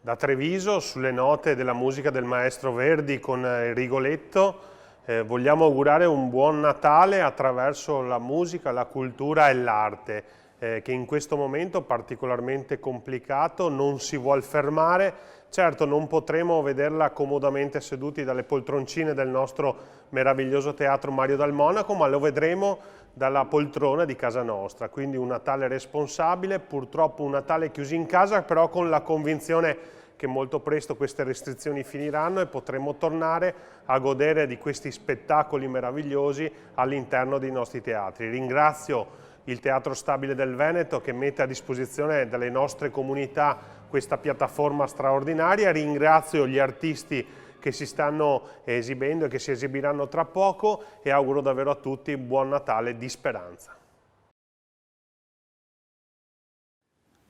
Da Treviso, sulle note della musica del maestro Verdi con il Rigoletto, vogliamo augurare un buon Natale attraverso la musica, la cultura e l'arte, che in questo momento particolarmente complicato non si vuol fermare. Certo, non potremo vederla comodamente seduti dalle poltroncine del nostro meraviglioso teatro Mario Dal Monaco, ma lo vedremo dalla poltrona di casa nostra. Quindi un Natale responsabile, purtroppo un Natale chiusi in casa, però con la convinzione che molto presto queste restrizioni finiranno e potremo tornare a godere di questi spettacoli meravigliosi all'interno dei nostri teatri. Ringrazio il Teatro Stabile del Veneto che mette a disposizione delle nostre comunità questa piattaforma straordinaria, ringrazio gli artisti che si stanno esibendo e che si esibiranno tra poco e auguro davvero a tutti buon Natale di speranza.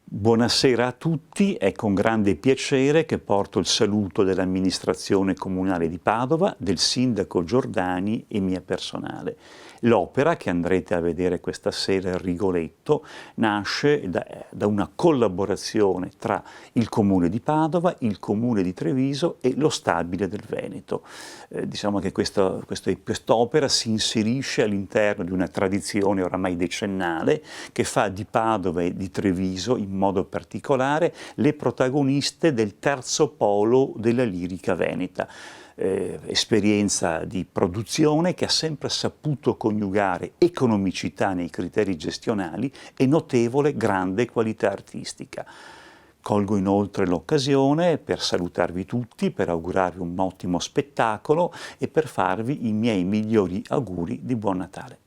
Buonasera a tutti, è con grande piacere che porto il saluto dell'amministrazione comunale di Padova, del sindaco Giordani e mia personale. L'opera che andrete a vedere questa sera, il Rigoletto, nasce da una collaborazione tra il Comune di Padova, il Comune di Treviso e lo Stabile del Veneto. Diciamo che quest'opera si inserisce all'interno di una tradizione oramai decennale che fa di Padova e di Treviso in modo particolare le protagoniste del terzo polo della lirica veneta. Esperienza di produzione che ha sempre saputo coniugare economicità nei criteri gestionali e notevole grande qualità artistica. Colgo inoltre l'occasione per salutarvi tutti, per augurarvi un ottimo spettacolo e per farvi i miei migliori auguri di Buon Natale.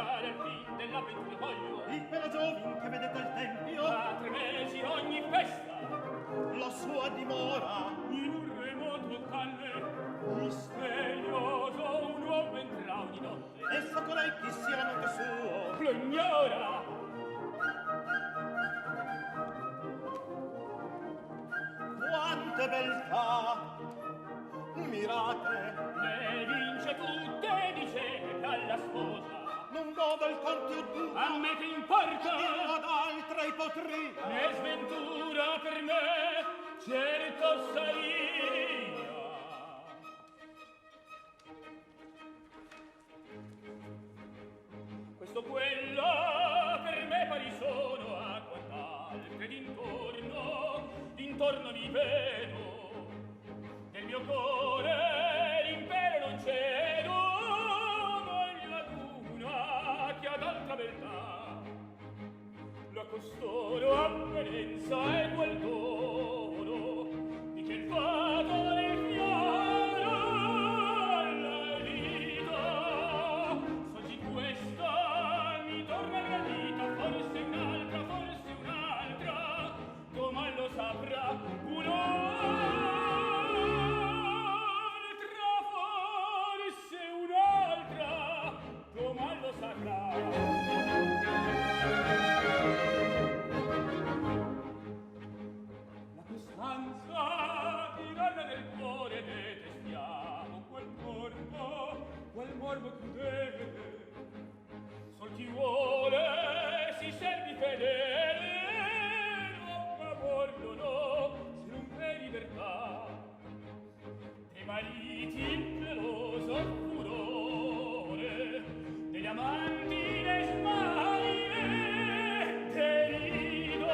giocare al fin dell'avventura voglio. Il bella giovin che vedete al tempio, Da 3 mesi ogni festa, la sua dimora, in un remoto calle, misterioso un uomo entra ogni notte. e sa colei chi sia l'amante suo. Lo ignora. Quante beltà, mirate, Ne vince tutte, dice alla sposa. non godo il contenuto, A me che importa? dirlo ad altre potrei. Né sventura per me, certo saria. Questo quello per me pari sono a quant'altre d'intorno mi vedo. Nel mio cuore l'impero non cedo, voglio ad una che ad altra beltà la costoro apparenza e quel dono di che il fato nel fiore alla vita soggi questa mi torna gradita, forse un'altra domani lo saprà un'altra, forse un'altra domani lo saprà. Costanza, tiranna del cuore, detestiamo quel morbo crudele. Sol chi vuole si servi fedele, no, amor no, se non v'è libertà. Dei mariti il geloso furore, degli amanti le smanie, derido,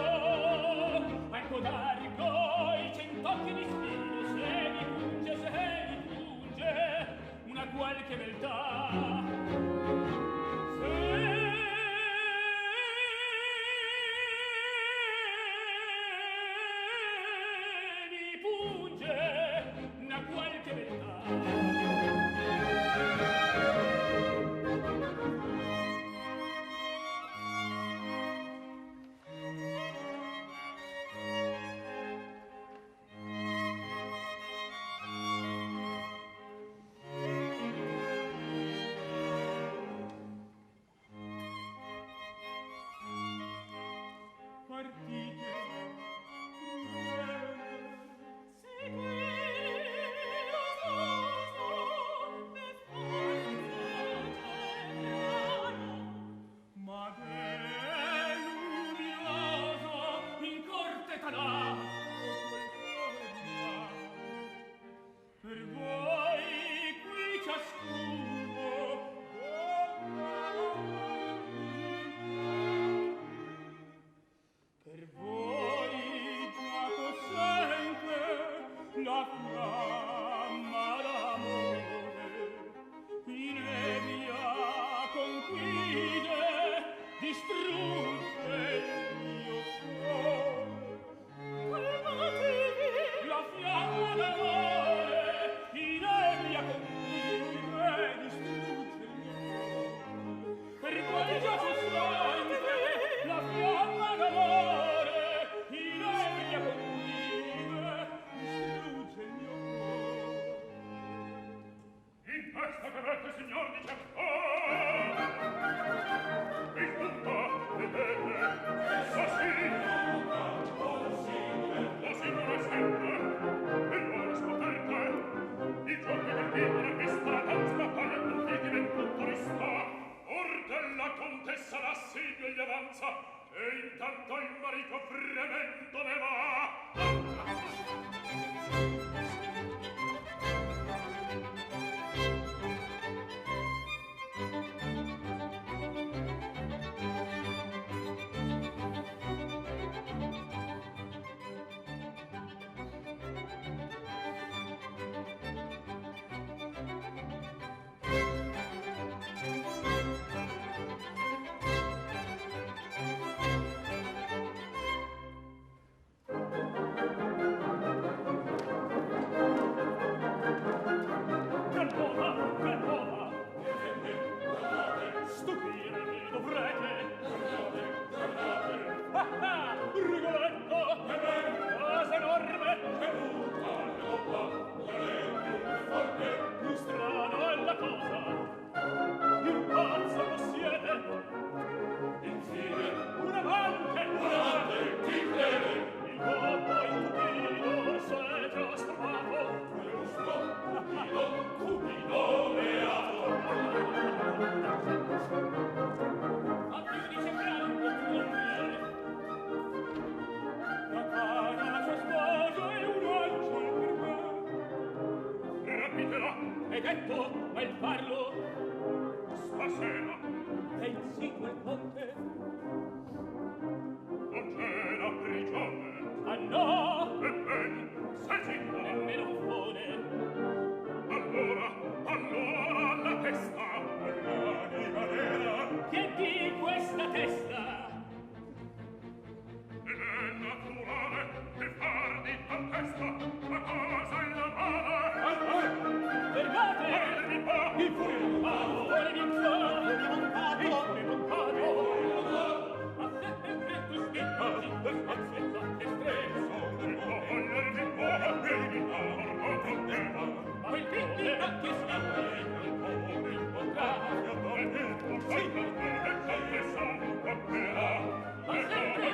ecco d'arco i cent'occhi di spino, se mi punge una qualche beltà. a sera. Pensi quel ponte? Non c'è la prigione. Ah no! Ebbene, sei zitta. Nemmeno buffone. Allora la testa. L'anima nera. Che di questa testa? Ed è naturale che far di tal testa la cosa illegale. Fermate! Il furimontato! Il furimontato! A te è freddo spicca di spazzetta estreso. Vogliermi buona bevita, ma il quindi a chi si vuole incontrare? Sì, e confessare capirà. Ma sempre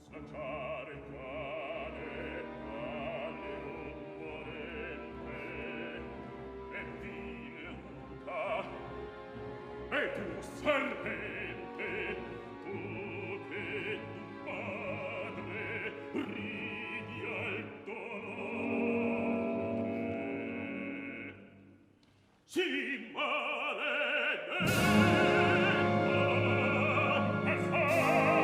Slacciare il cane alle rumore Si maledetto e santo.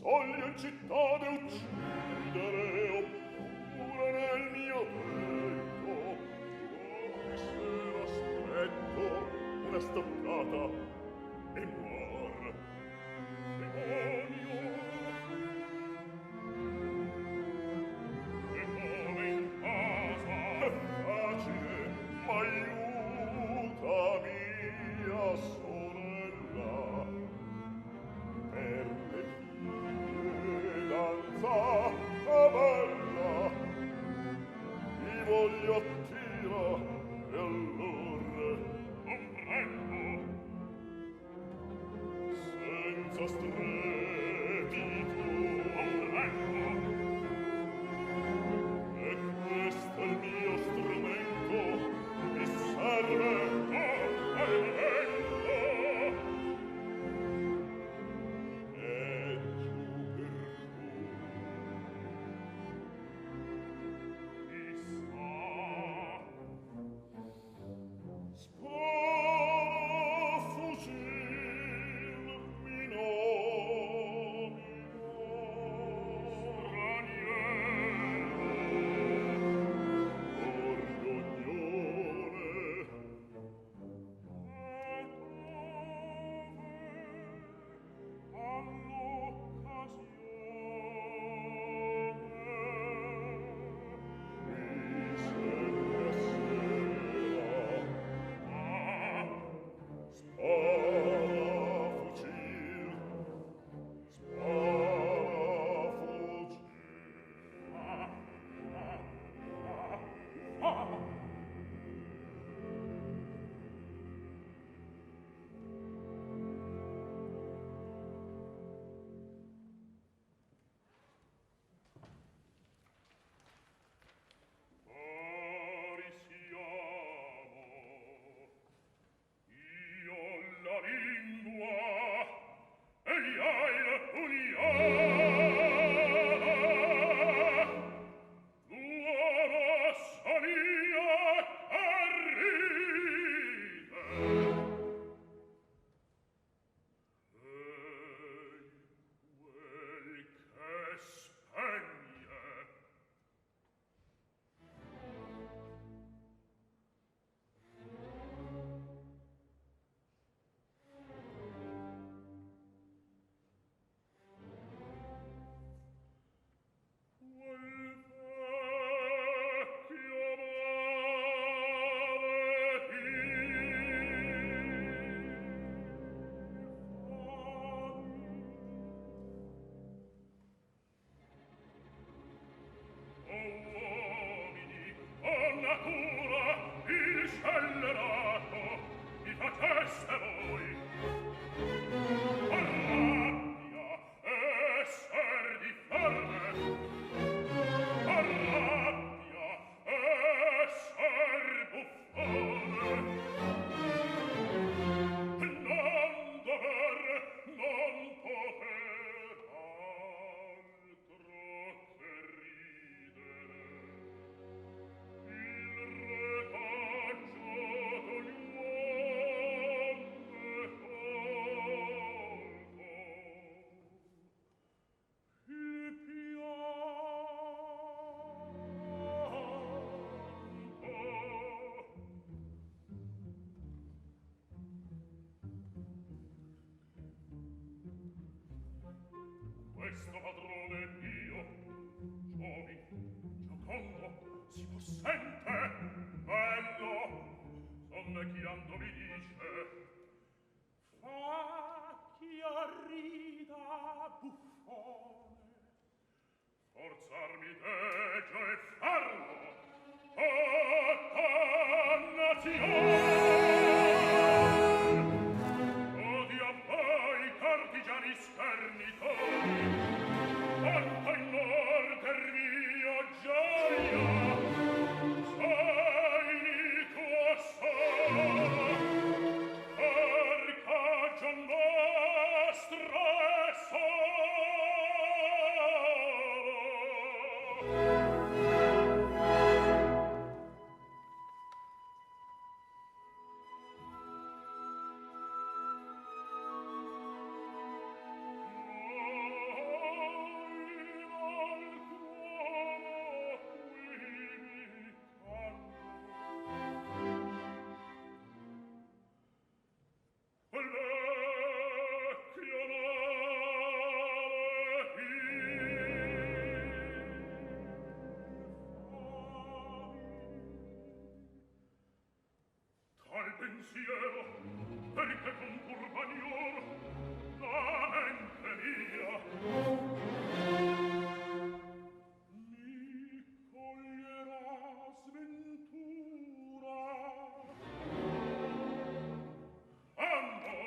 Voglio in città de uccidere oppure nel mio petto. Se aspetto una stoccata e muor. Demonio! E come in casa? È facile, ma aiutami a sorella. Per le figlie danza bella mi voglio attira e allora comprendo senza strepito comprendo e questo è il mio strumento mi serve pensiero, perché con turbanior la mente mia mi coglierà sventura. Ando,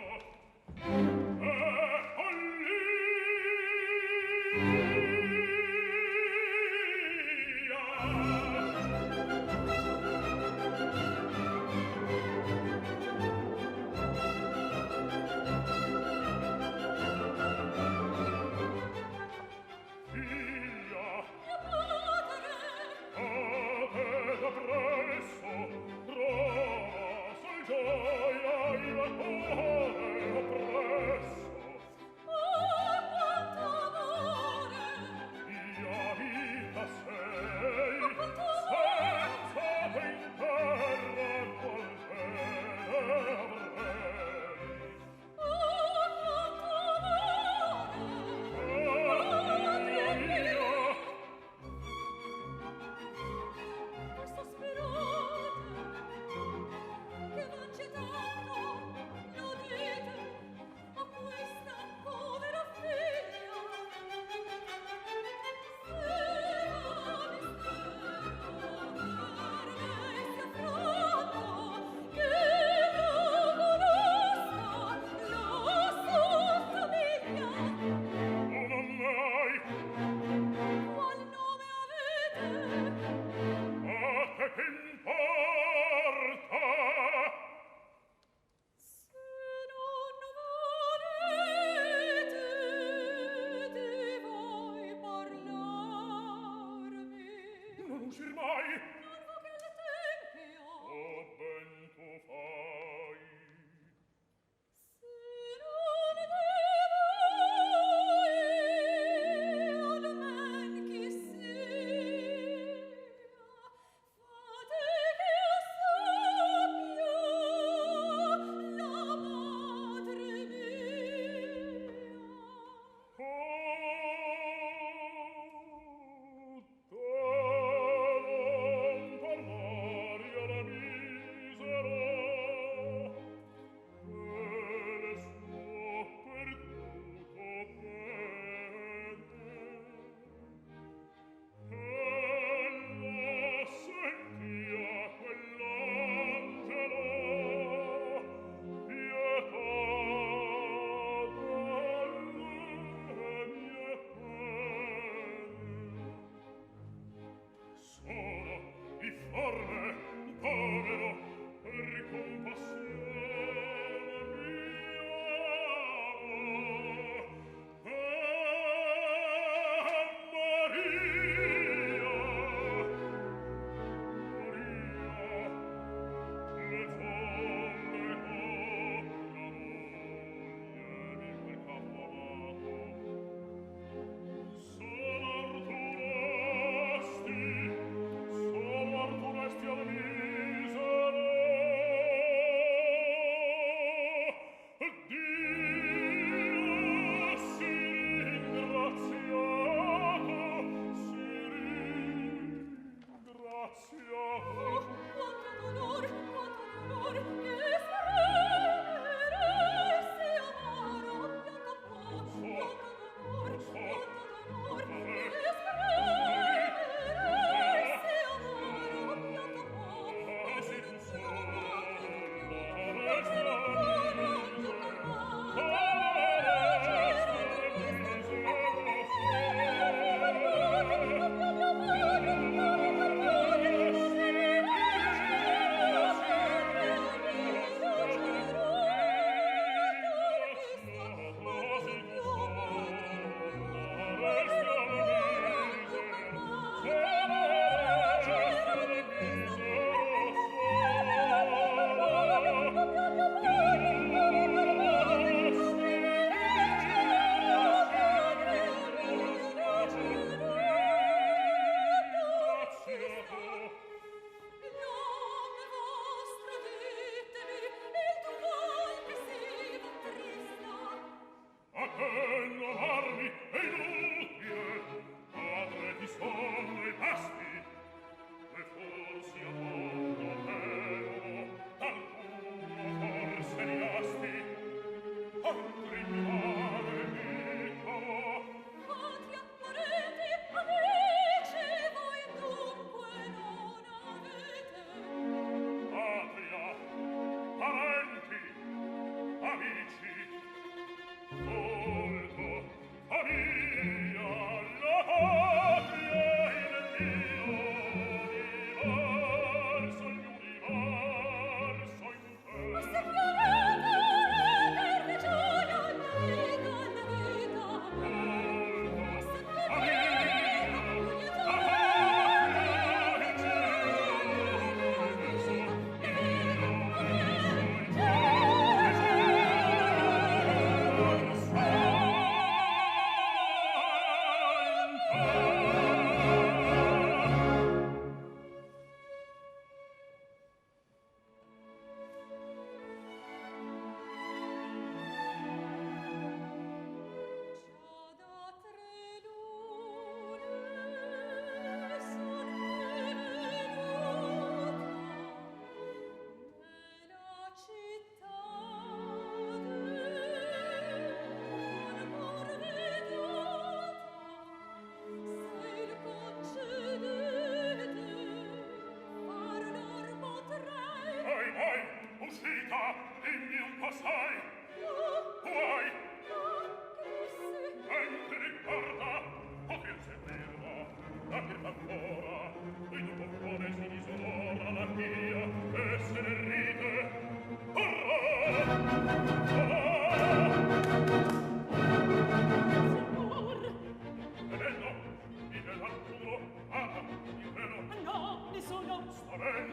sa ben.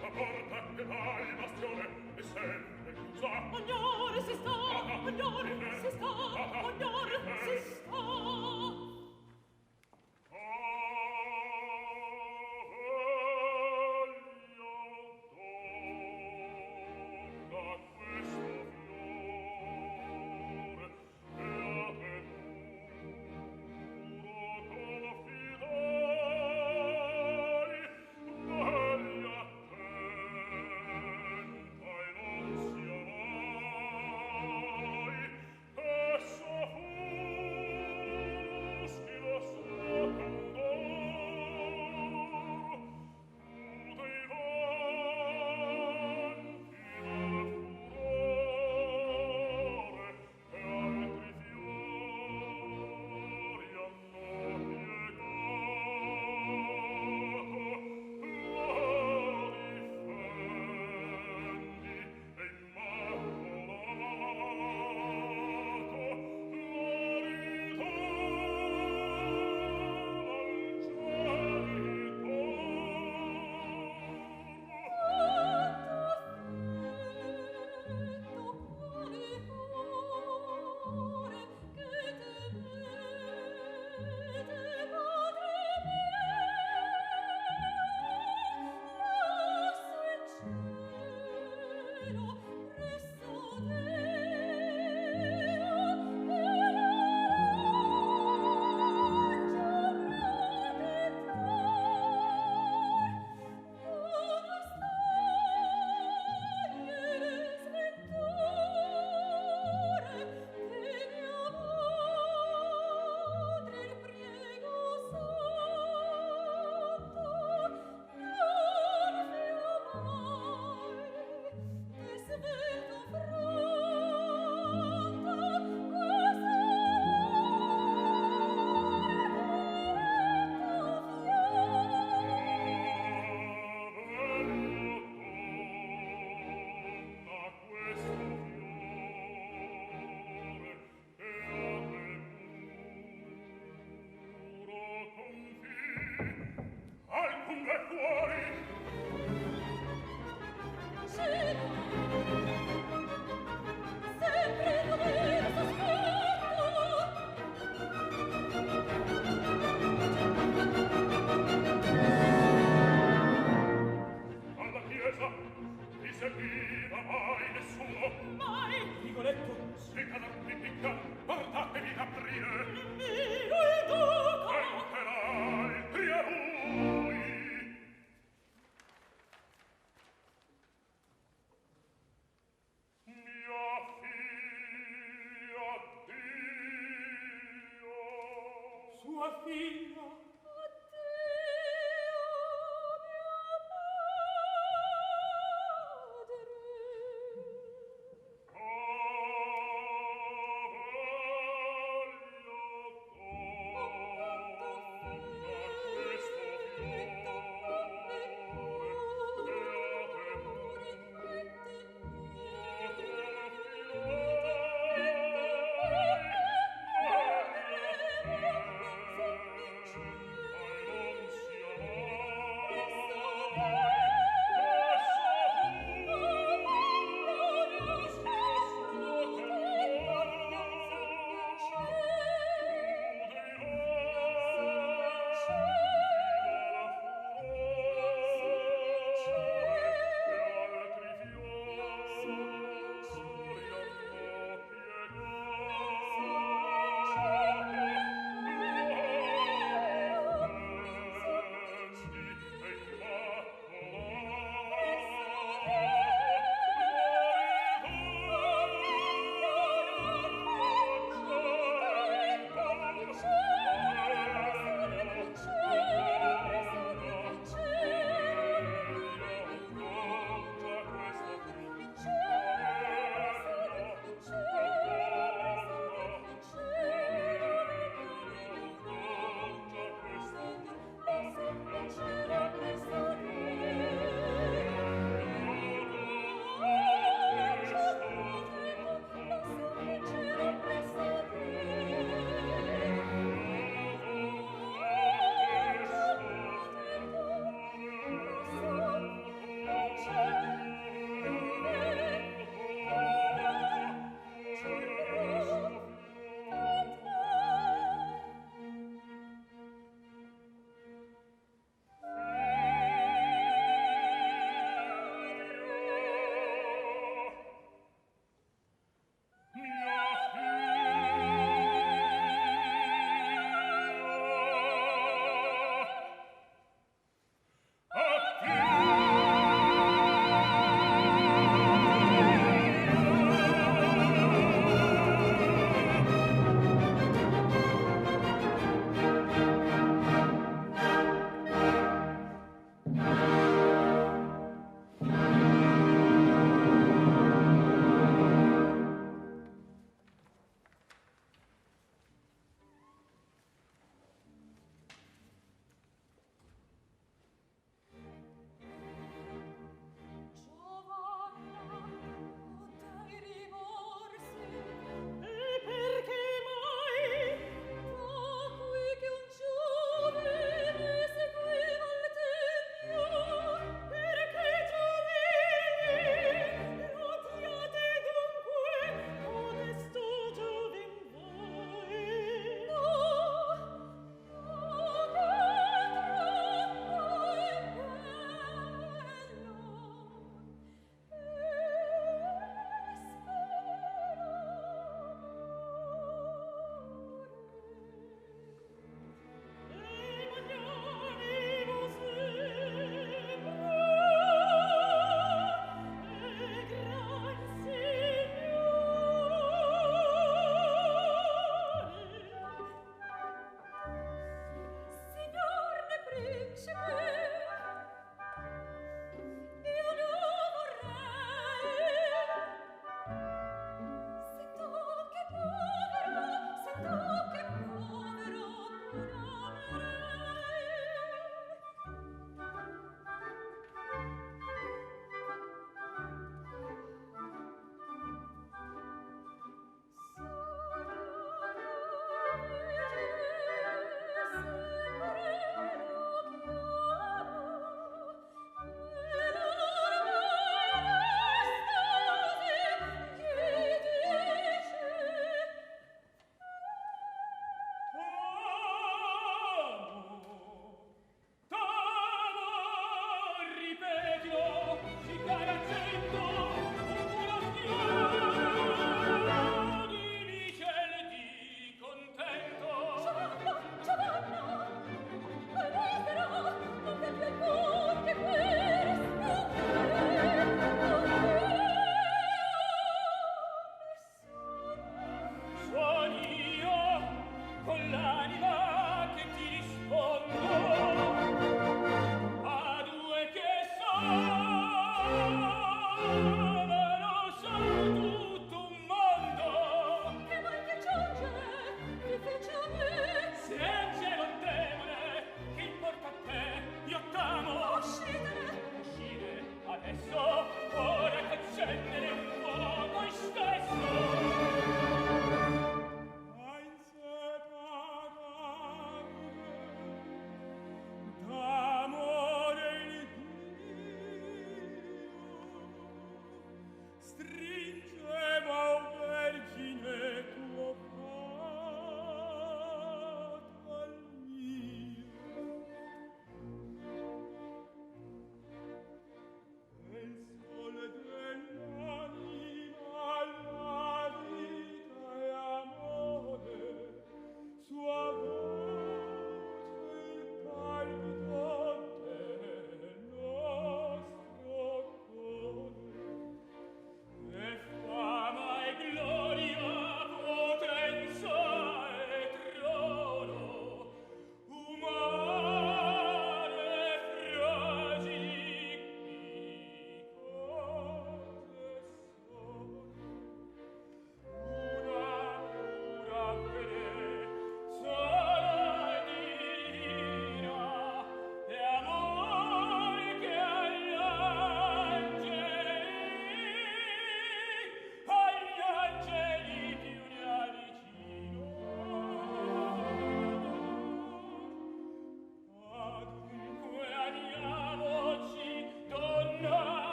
La porta che va il bastione è sempre chiusa. Ognore si sta, ognore si sta, ognore si sta.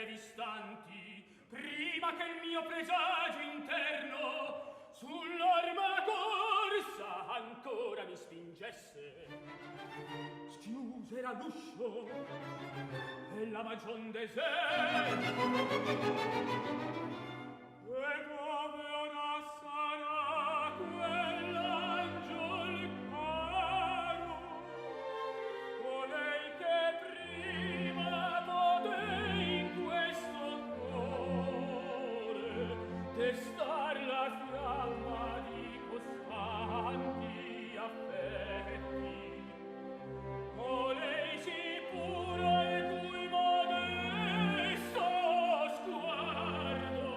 distanti, prima che il mio presagio interno sull'arma corsa ancora mi spingesse. Schiusera l'uscio e la magion deserto, e dove ora sarà quell'angiol caro, colei che prima poté in questo cuore destar la fiamma di costanti affetti, colei si pura il cui modesto sguardo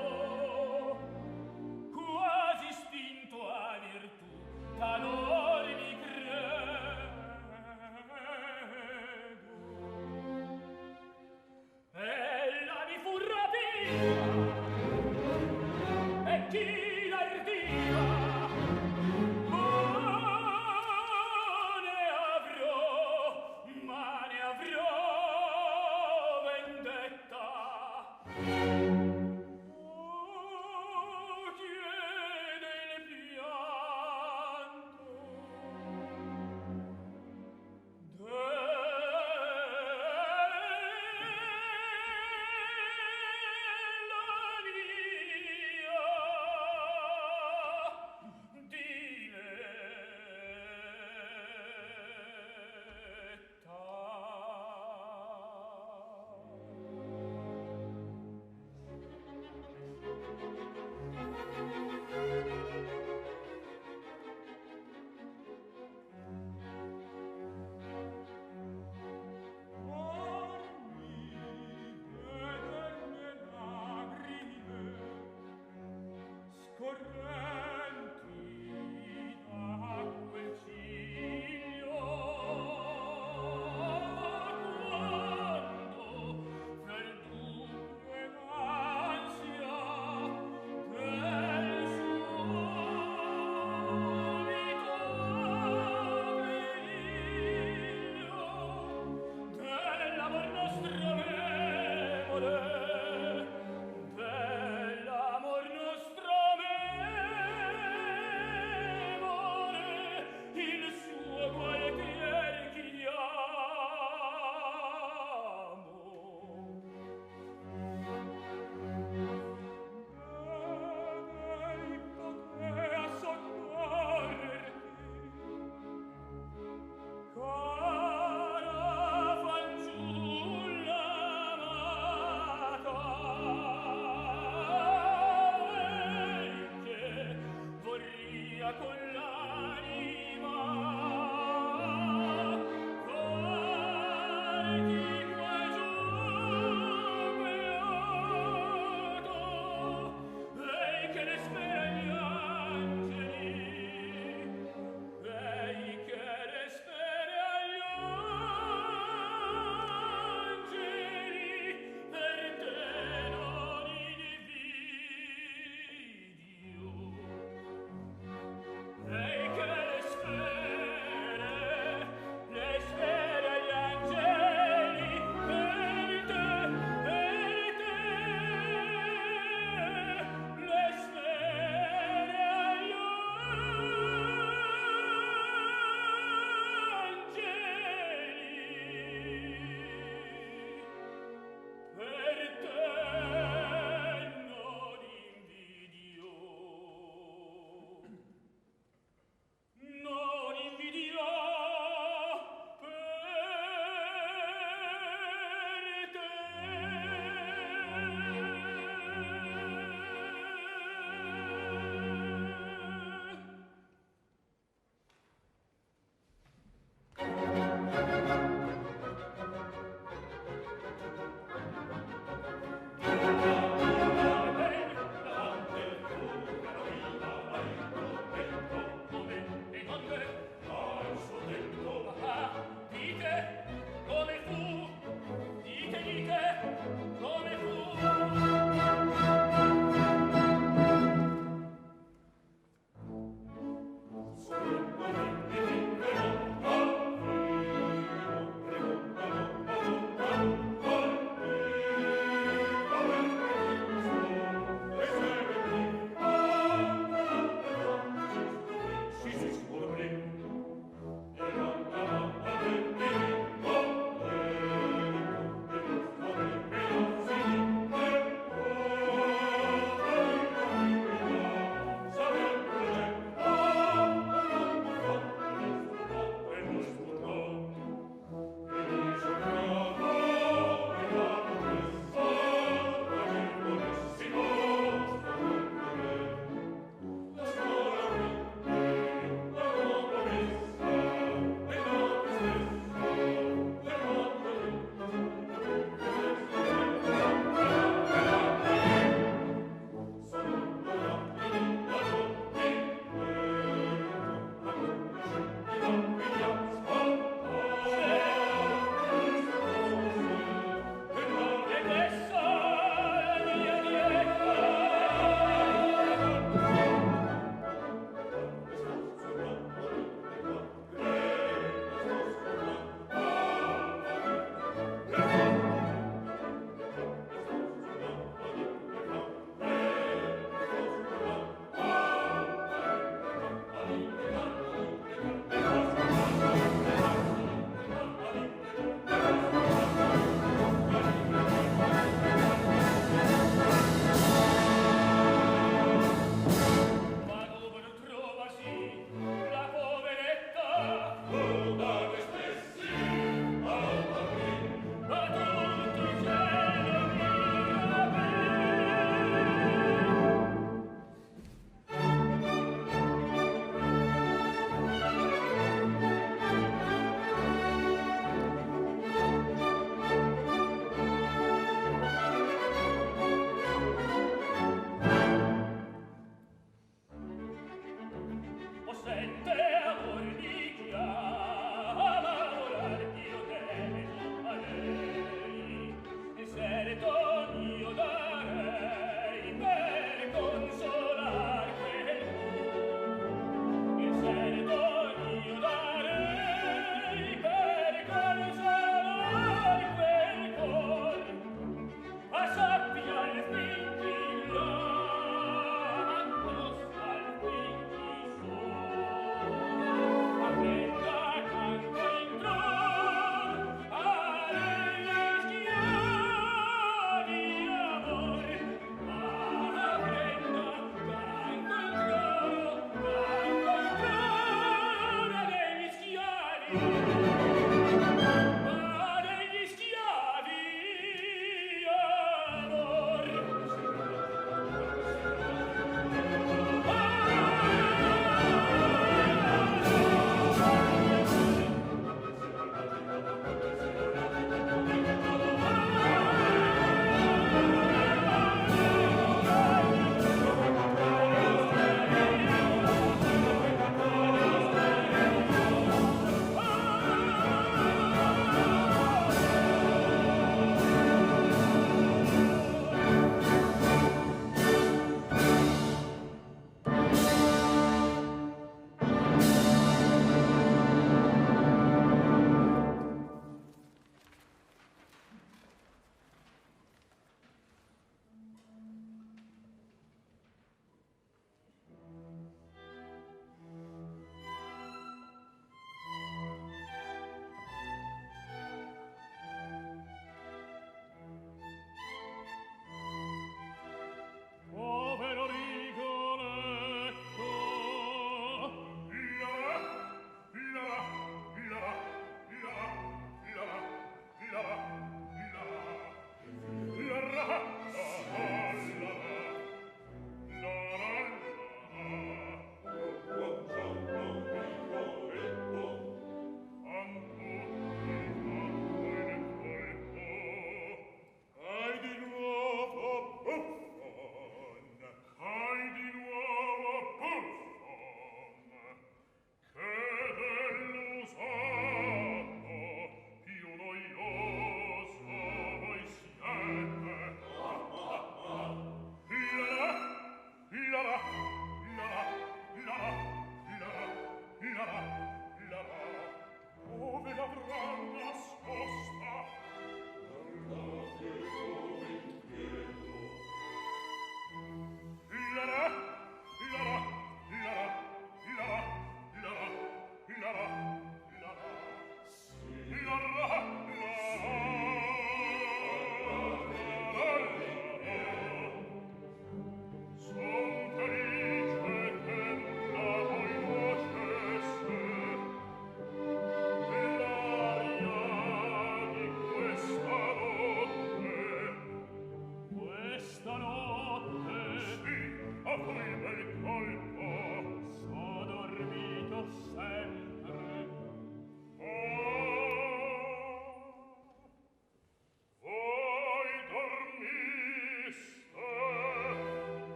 quasi spinto a virtù talor mi credo. Ella mi fu rapita e chi l'ardiva, ma ne avrò vendetta. Oh, chiede il pianto della mia scorrenti da quel ciglio, quando fra il dubbio e l'ansia del subito periglio dell'amor nostro amevole, dell'amor nostro amevole,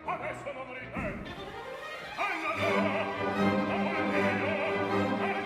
Adesso non ritendo. Alla no! Amore mio!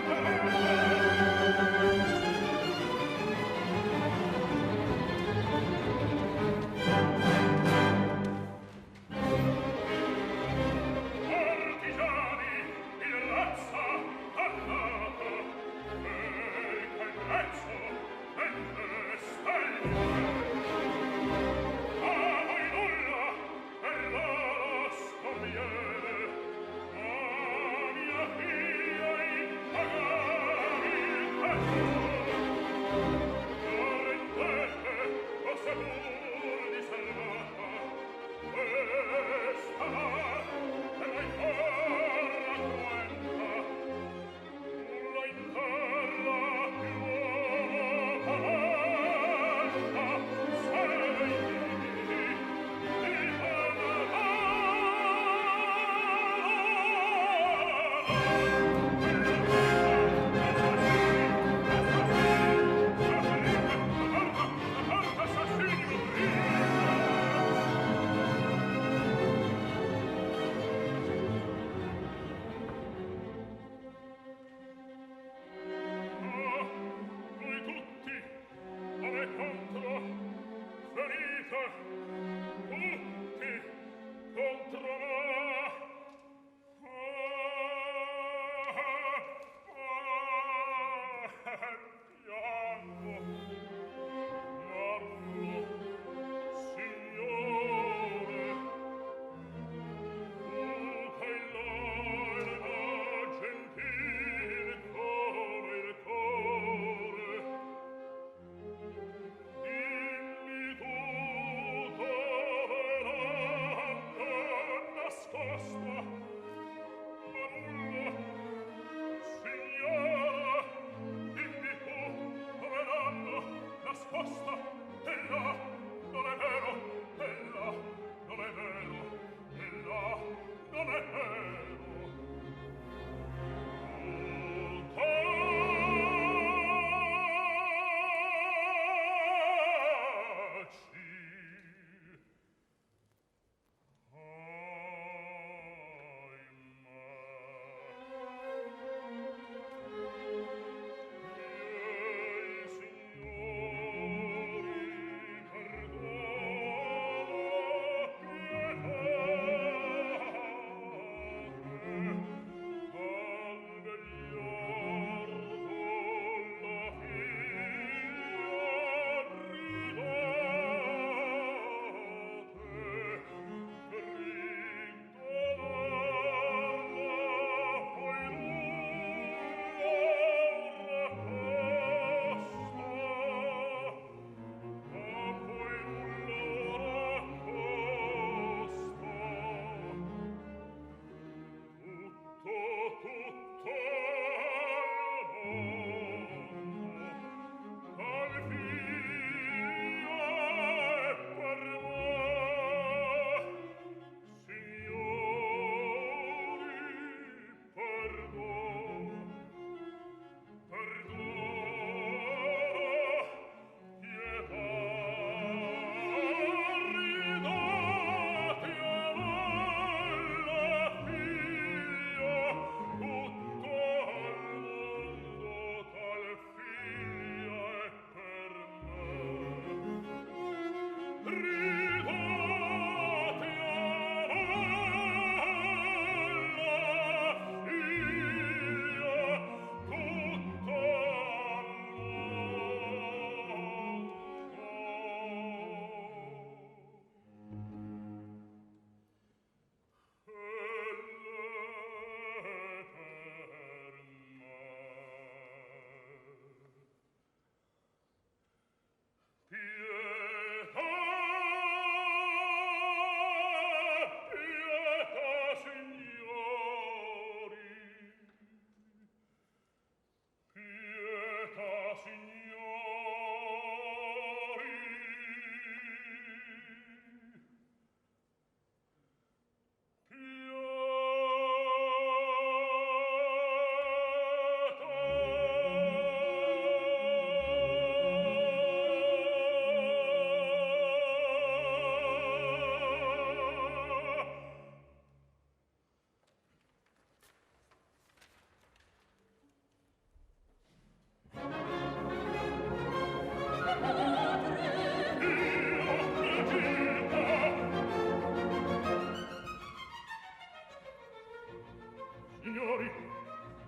signori,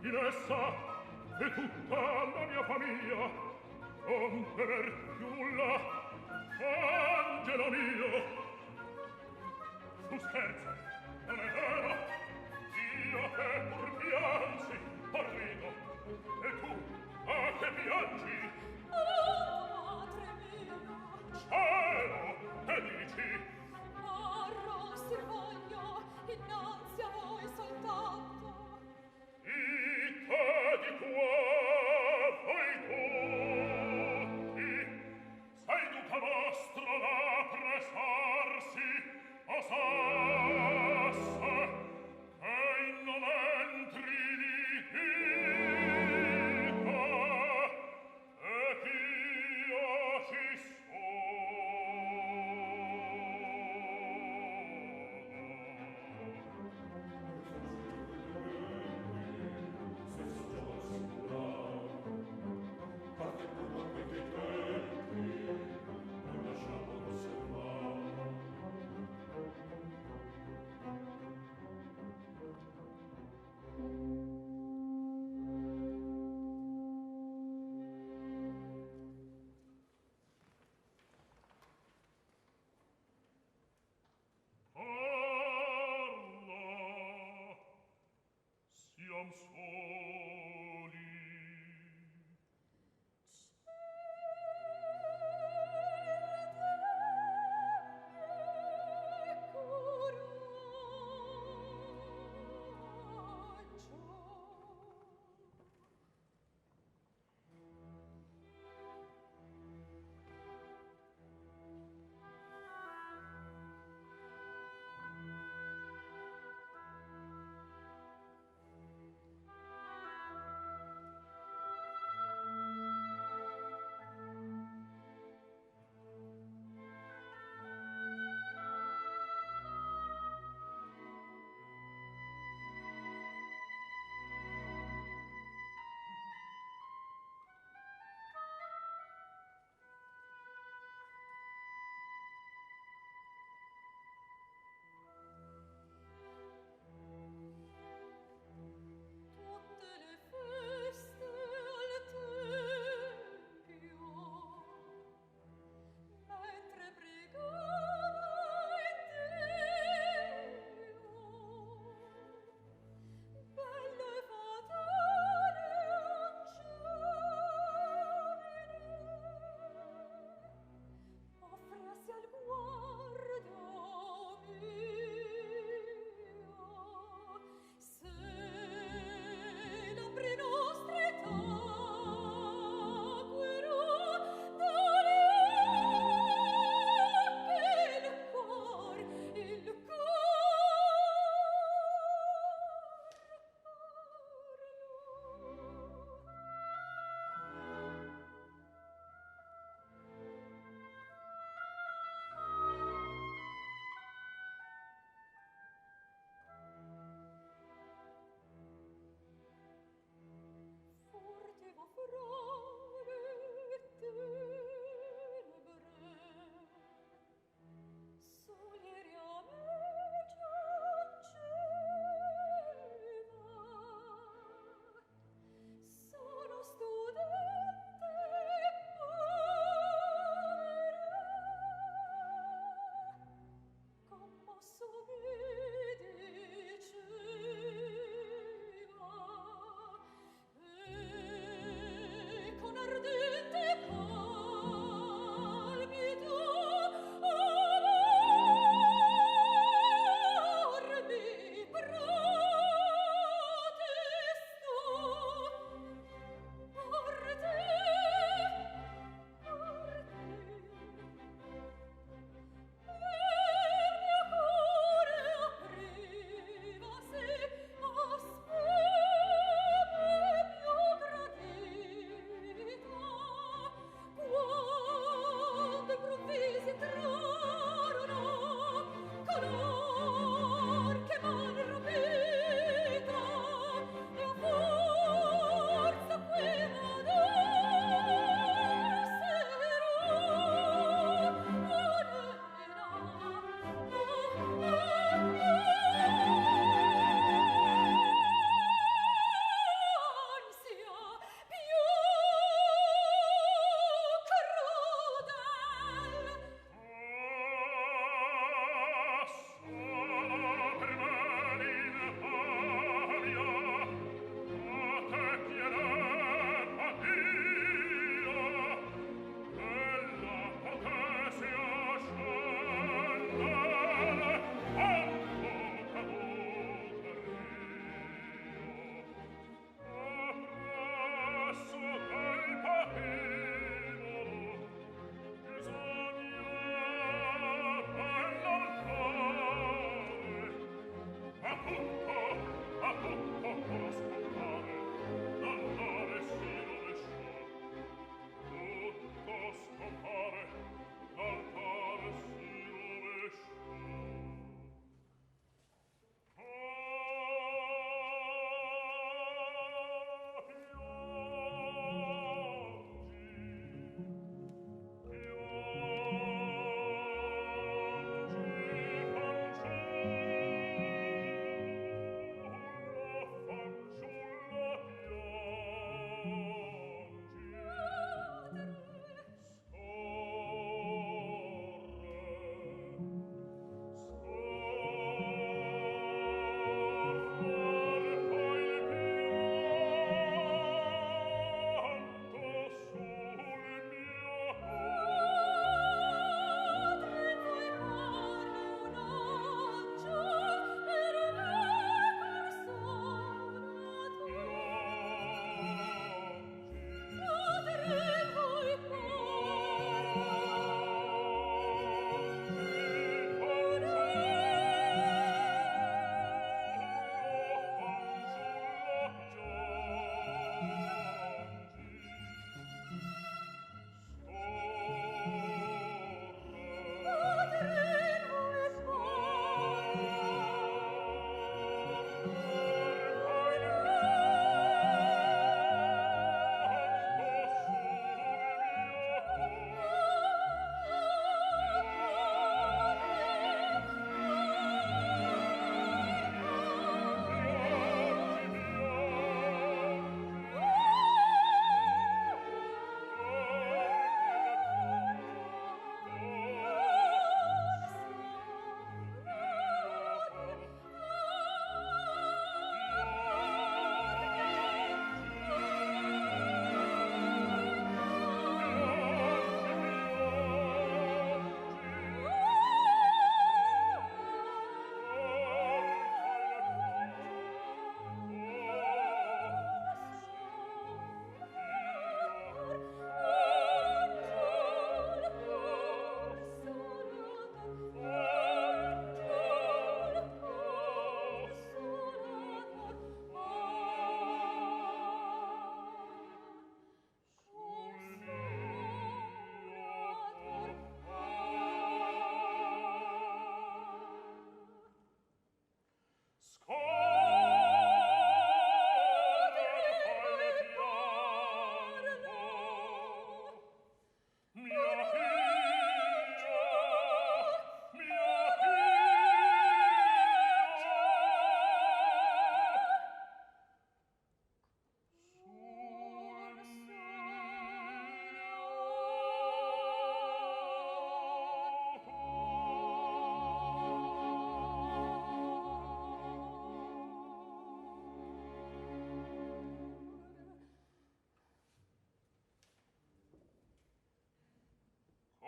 in essa è tutta la mia famiglia, non temer più nulla, angelo mio. Tu scherzi, non è vero? Io che pur piansi, ho rido, e tu, a che piangi? Oh, madre mia! Cielo, che dici? Ora osservaglio innanzi a voi soltanto. Ita di qua, voi tutti, sei duca vostro da presarsi, a Sassa,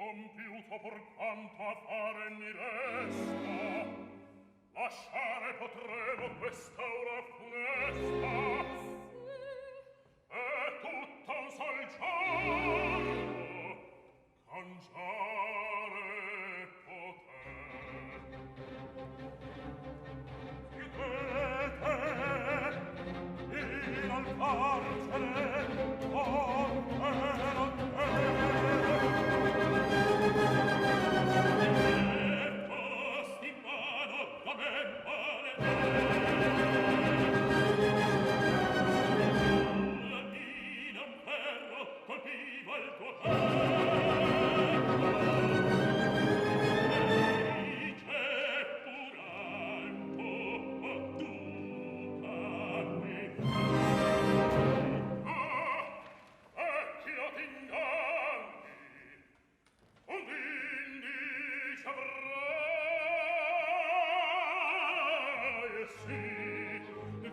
compiuto por quanto a fare mi resta, lasciare potremo quest'ora funesta. È tutto un sol giorno cangiare poter. Chiudete in al carcere con e posti in mano da me Latina un ferro colpiva il tuo petto e dice pur alto tu parli e chi lo t'inganni un indice avrai e sì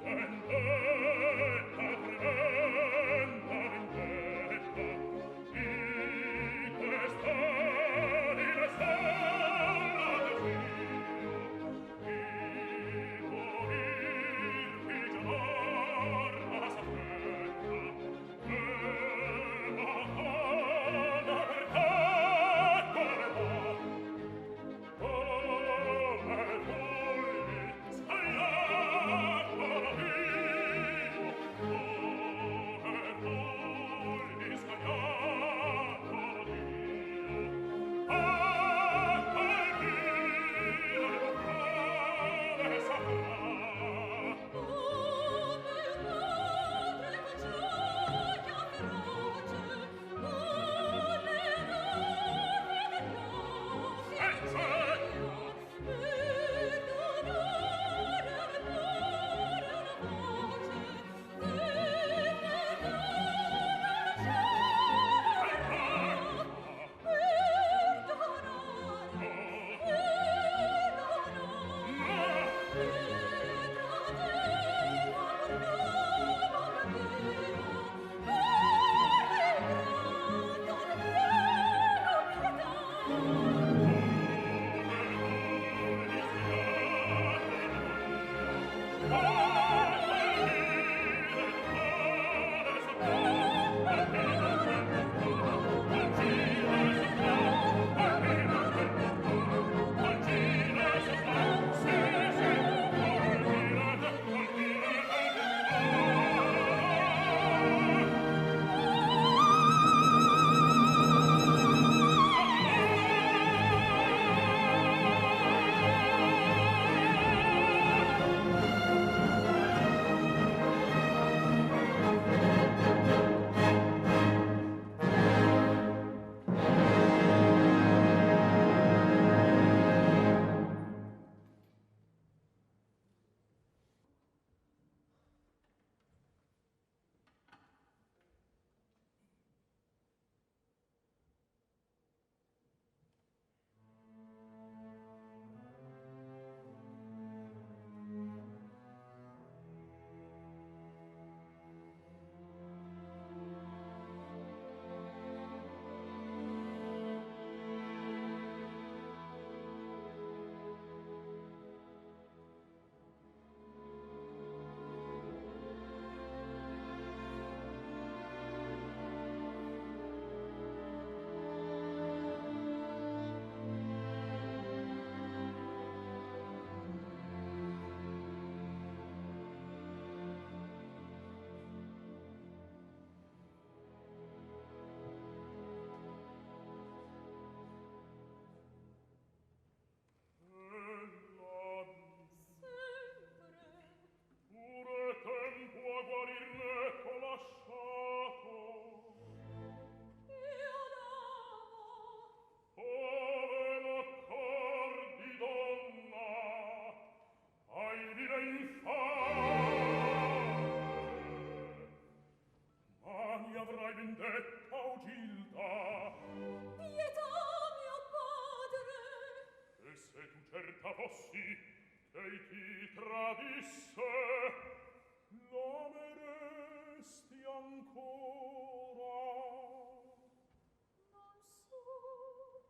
vendetta tremenda vendetta di quest'anima sola desiglio di morirti già a sapretta e Madonna perché come va come fulmi scagliato vivo come fulmi scagliato vivo a colpire come saprà certa fossi ch'ei ti tradisse, l'ameresti ancora? Non so.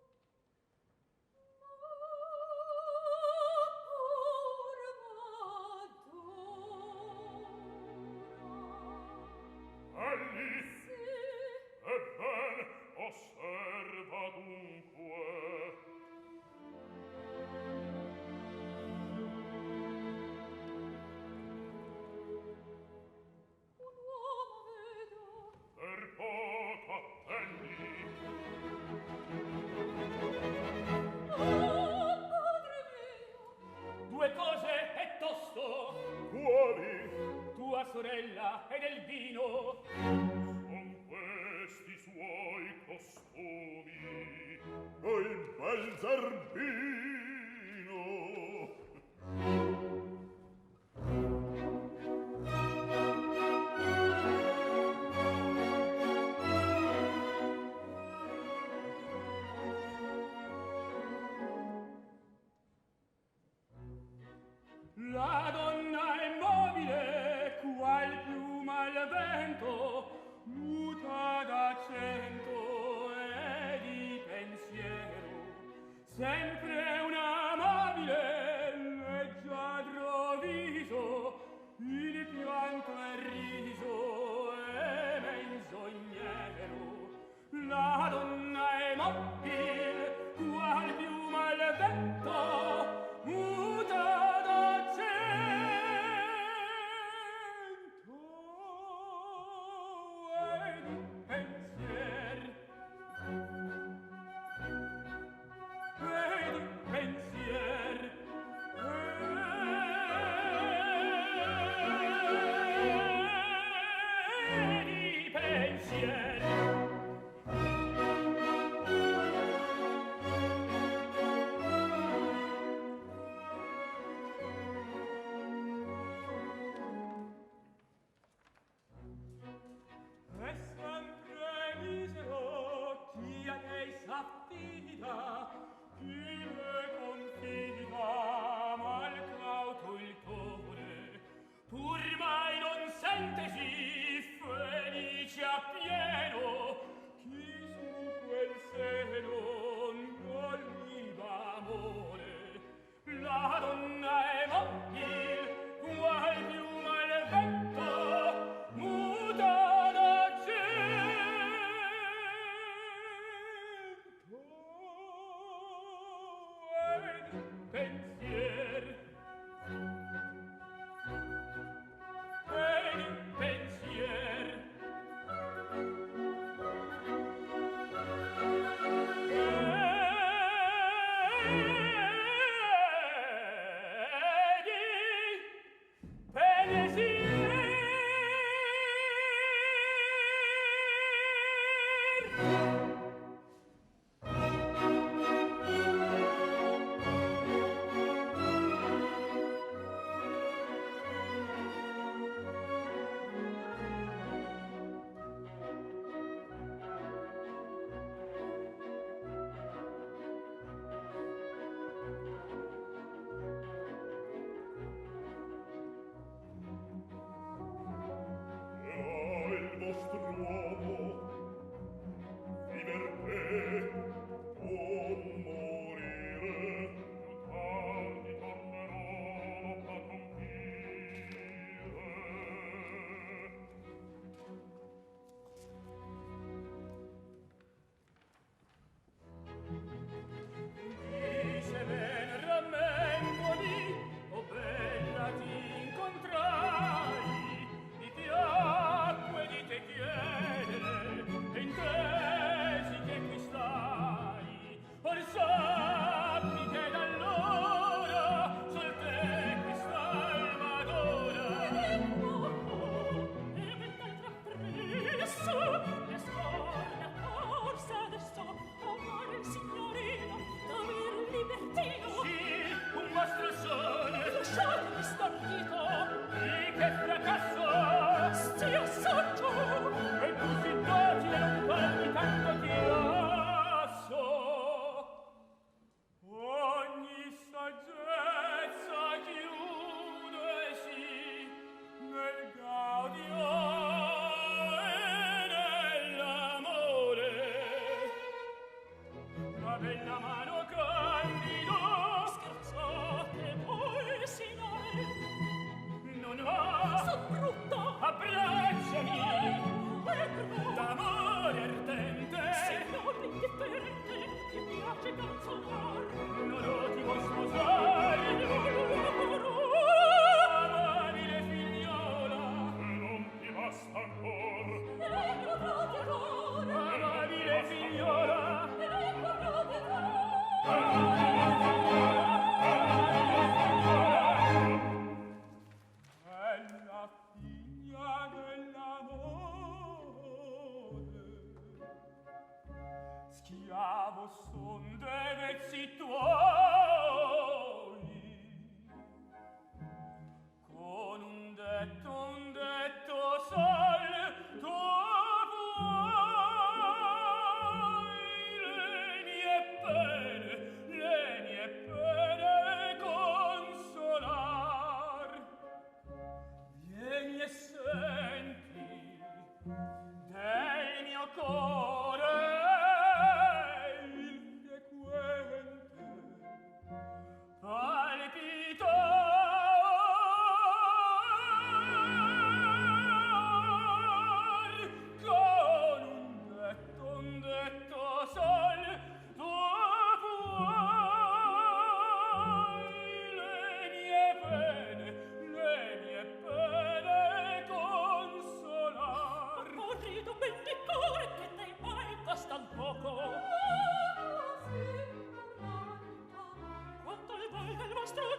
sorella e del vino. Son questi suoi costumi, o il bel Zerbino. La donna è mobile, qual piuma al vento, muta d'accento e di pensiero. Sempre una amabile, leggiadro viso, il pianto è riso e menzognero. La donna è mobile, qual piuma al vento, muta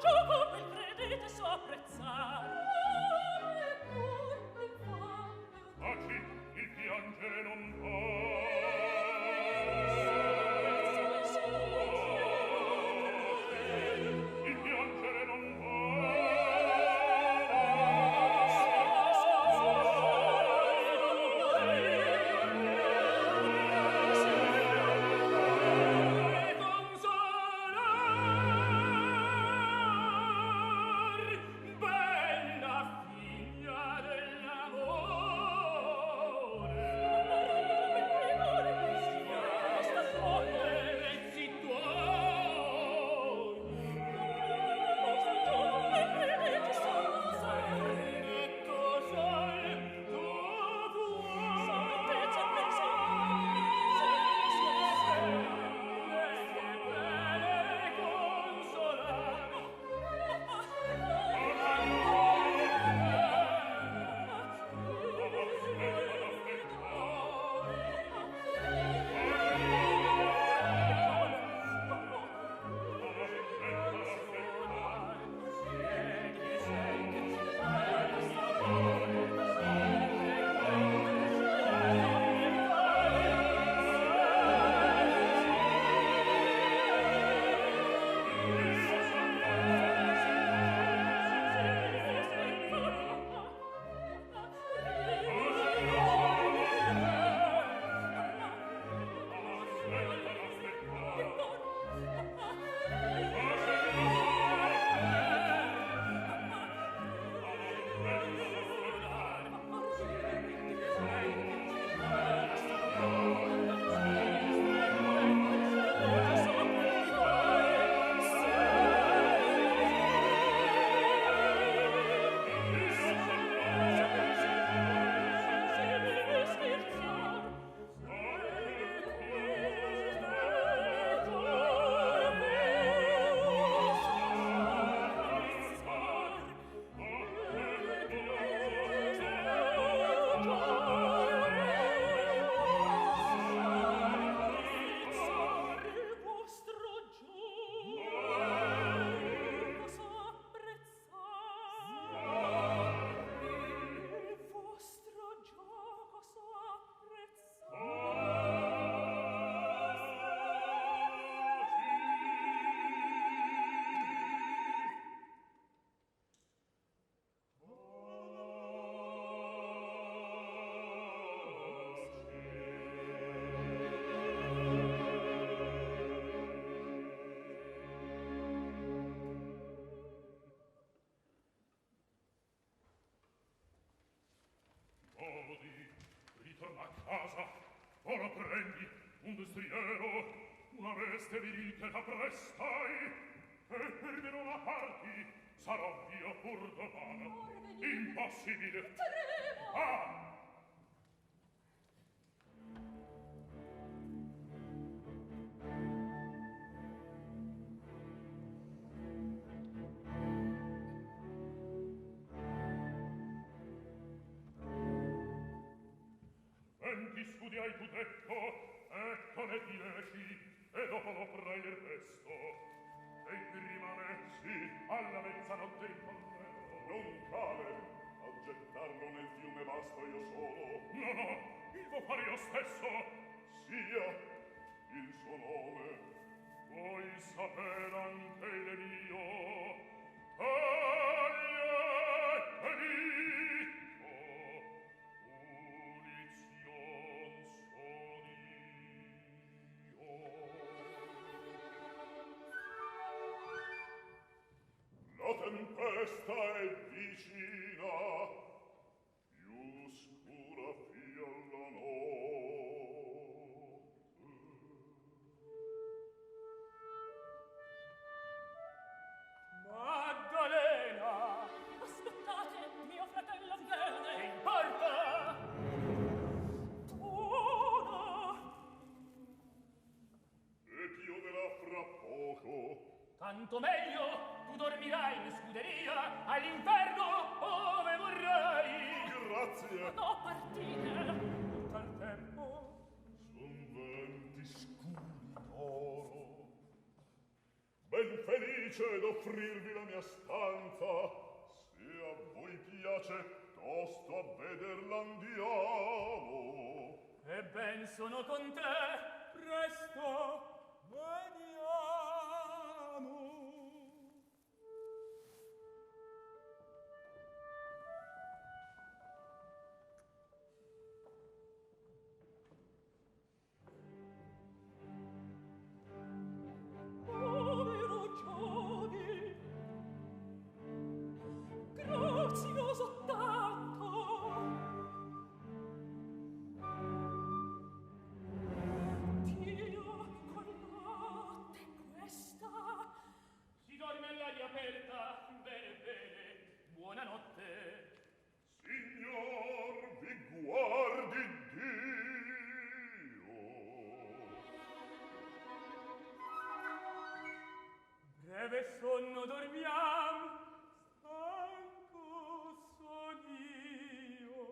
gioco quel credete so apprezzar. Taci, il piangere non va. Il piangere non va. Bella figlia dell'amore, sta folle zitto Ritorna a casa, ora prendi un destriero, una veste viril che t'apprestai, e per Verona parti, sarò io pur domani. Impossibile. Tremo. Ah! Venti scudi hai tu detto, ecco ne 10, e dopo lo prai il resto. E rimane, sì, alla mezzanotte in coltello. Non cale, a gettarlo nel fiume basto io solo. No, no, il vo fare io stesso. Sia il suo nome. Vuoi saper anche il mio? Taglia e dico, unizion son io. La tempesta è vicina, più scura fia la notte. Maddalena! Aspettate, mio fratello viene. Che importa? Ora. E pioverà fra poco. Tanto meglio, tu dormirai in scuderia all'inferno ove vorrai. Grazie. No, partite. Tal tempo Son venti scuri d'oro. Ben felice d'offrirvi la mia stanza. Se a voi piace, tosto a vederla andiamo. E ben sono con te, presto vediamo. Povero Gioni, grazioso tanto, Dio con notte questa. Si dorme all'aria aperta, bene, bene, buonanotte. Signor, vi guardi Dio. Breve sonno dormiam, stanco son io.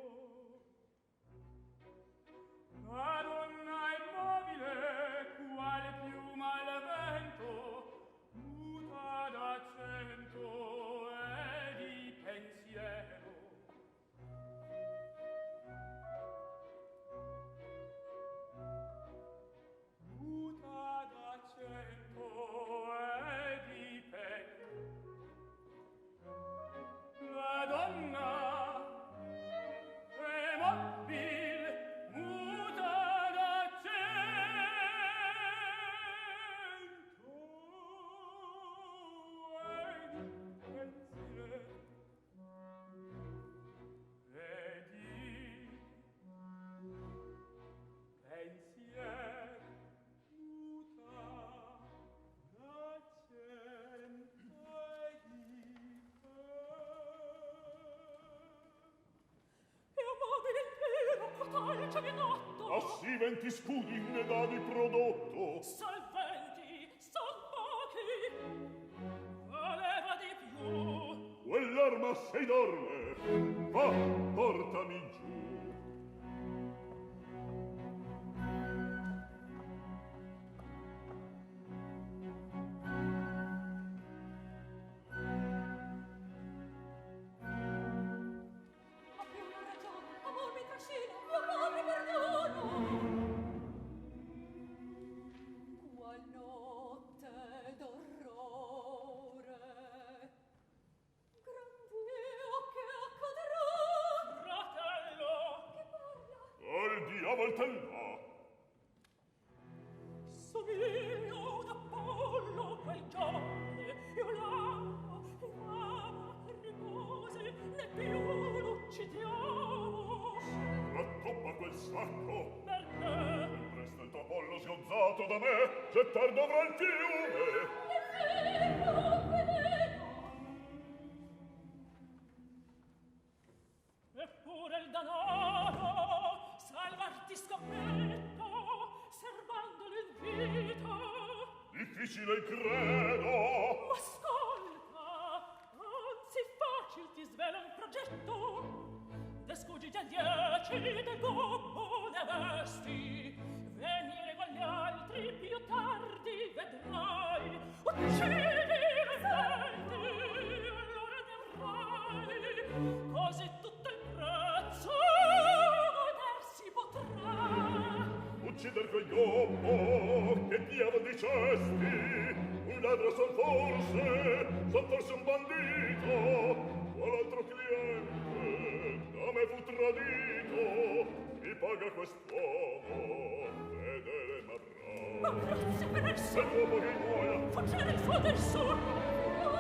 Madonna immobile, quale piuma al vento, muta d'accento e di pensiero. Muta d'accento e di pensiero. La donna è mobil, muta d'accento e di pensiero. E di pensiero muta d'accento e di E amabile intero, cotal giovinotto, A sì 20 scudi ne davi prodotto. salventi, salvachi, valeva di più. Quell'arma sei dorme. Va, portami giù. Ma più una ragione, amor mi trascina, mio amore perdono. Qual notte d'orrore, gran Dio, che accadrà? fratello. Che parla? Al diavol te là. Somiglio d'Apollo quel giovane, io l'amo, e ama, riposi, né più l'uccidiamo. Rattoppa quel sacco. Perché? Presto il tuo Apollo si è ozzato da me. Gettar dovrà il fiume. Eppure il danaro, salvarti scommetto, serbando l'invito. Difficile credo. Ma ascolta, anzi facil ti svelo un progetto. Descuggi già 10 del gobbo ne vesti, venire con gli altri più tardi vedrai. Uccidi senti, allora ne avrai, così tutto il prezzo godersi potrà. Uccider quel gobbo che diavolo dicesti. Un ladro son forse un bandito. Qual altro cliente da me fu tradito. Mi paga quest'uomo, fedele m'avrà. Ma grazie per esso, Se l'uomo che muoia, fuggire il suo del suo.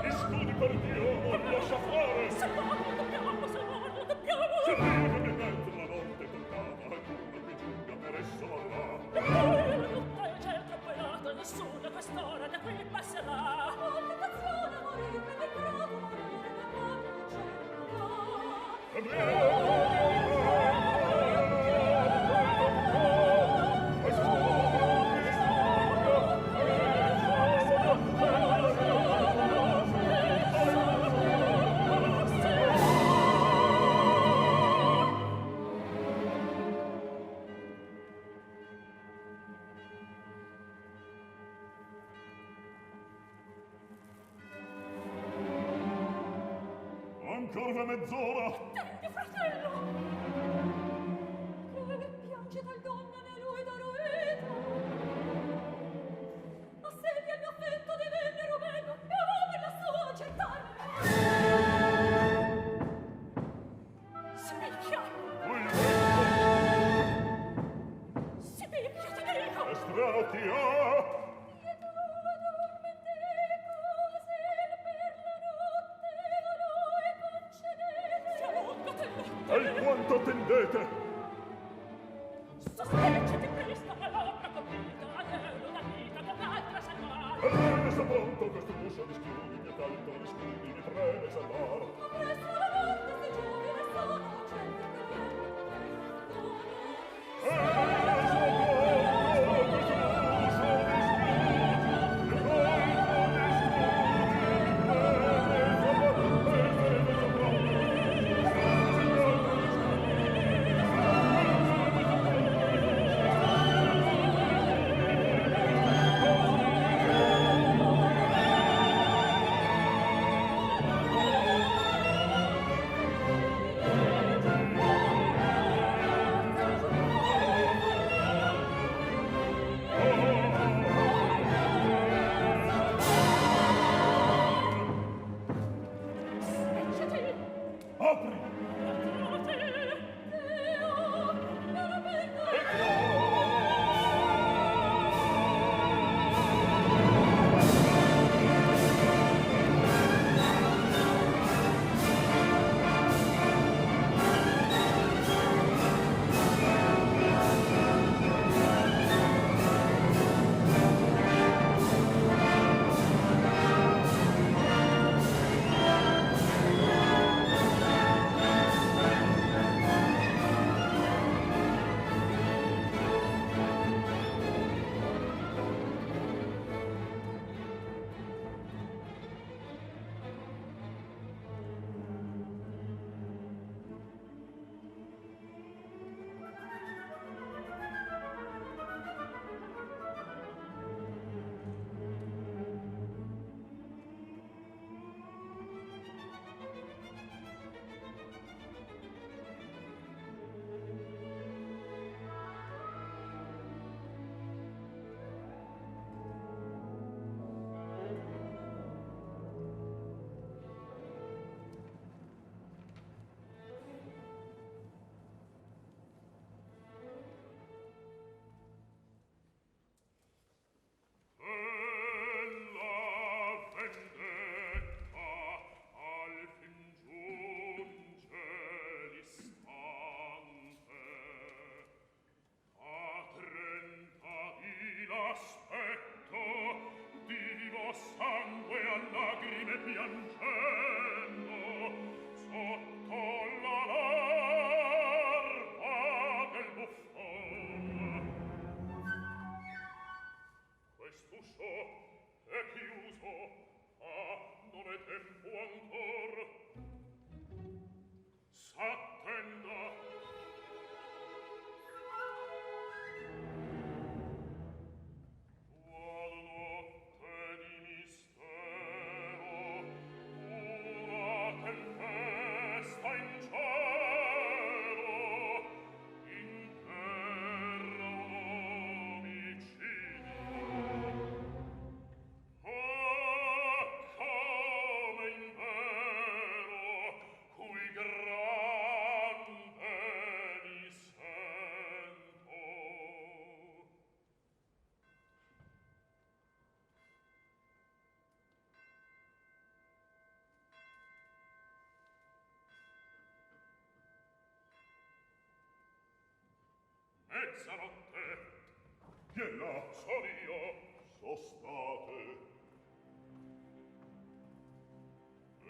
gli studi per Dio non lascia fare. Se no, non dobbiamo, se no, non dobbiamo. Se l'io che mi mezzo la notte toccava, qualcuno mi giunga per esso l'avrà. La tutta è già troppo elata, nessuno a quest'ora da qui passerà. Abitazione a morire, mi provo a morire, ma non c'è. curva mezz'ora. Attenti, fratello! Che piange tal donna né lui d'Arueta. A segni il mio affetto divenne Romeo e amo per la sua cent'anni. Si picchia! Si picchia, ti dico! Estraneo ti ha! E quanto attendete? Sospecciati presto all'opera compita, adello da vita con l'altra salvar. Ebbene sta pronto questo guscio di studi, che tanto di studi mi preme salvar. Ma presto la morte sti giovine sono, gente che viene mezzanotte. Chi è là? Son io. Sostate.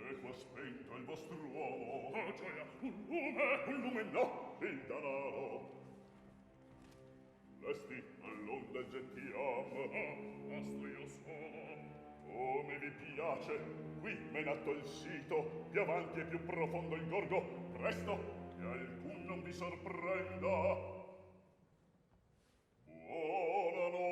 Ecco spento il vostro uomo. Oh, gioia, un lume! Un lume no, il danaro. Lesti all'onda gentiam. Oh, astro io sono. Come vi piace, qui menato il sito, più avanti e più profondo il gorgo, presto, che alcun non vi sorprenda. Buonanotte.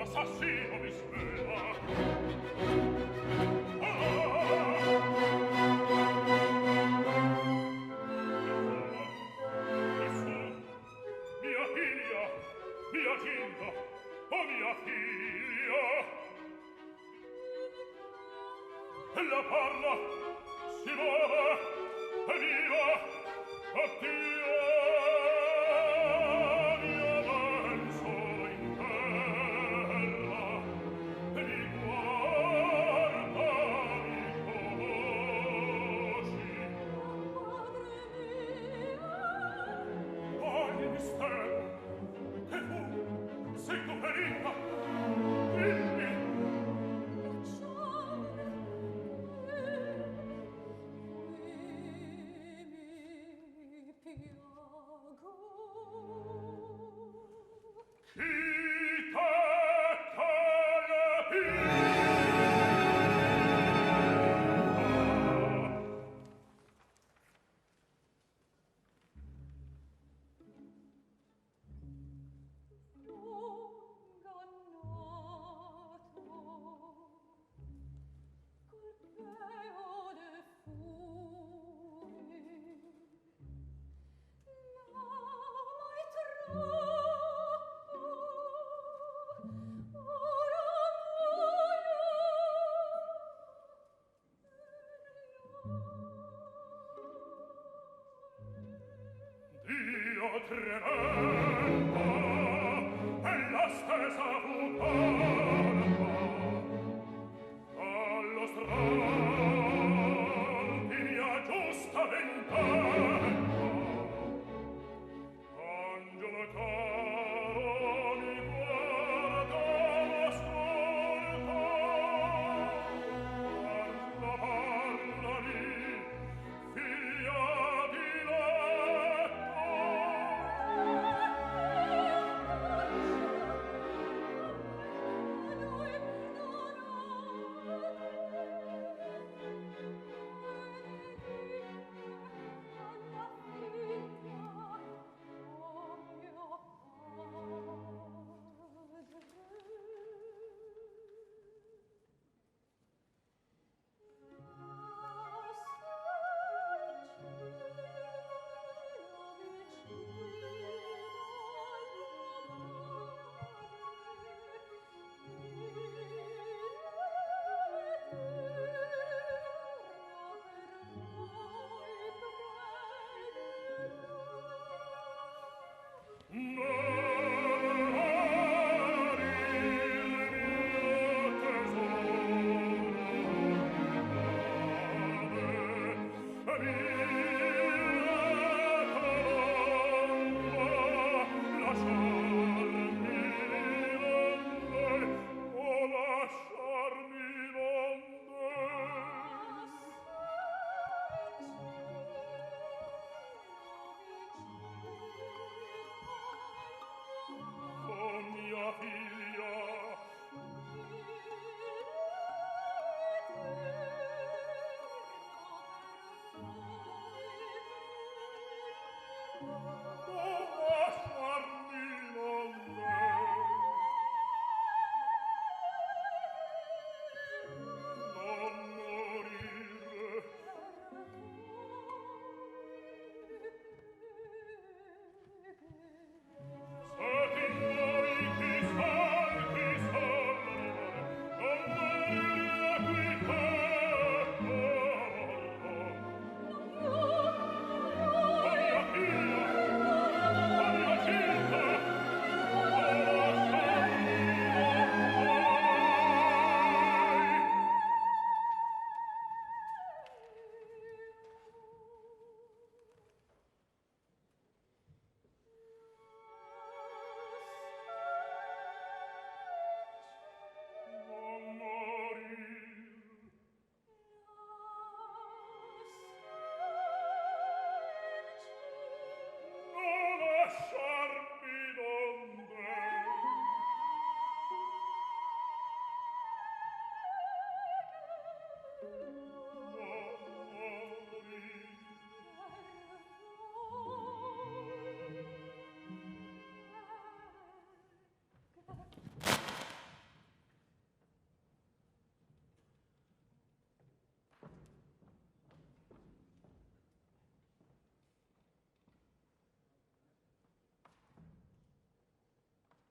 Assassino mi svela. Mia figlia, mia Ginta, oh mia figlia. Ella parla, si muove, è viva, addio.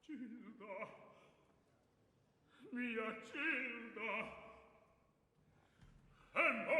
Gilda, mia Gilda, è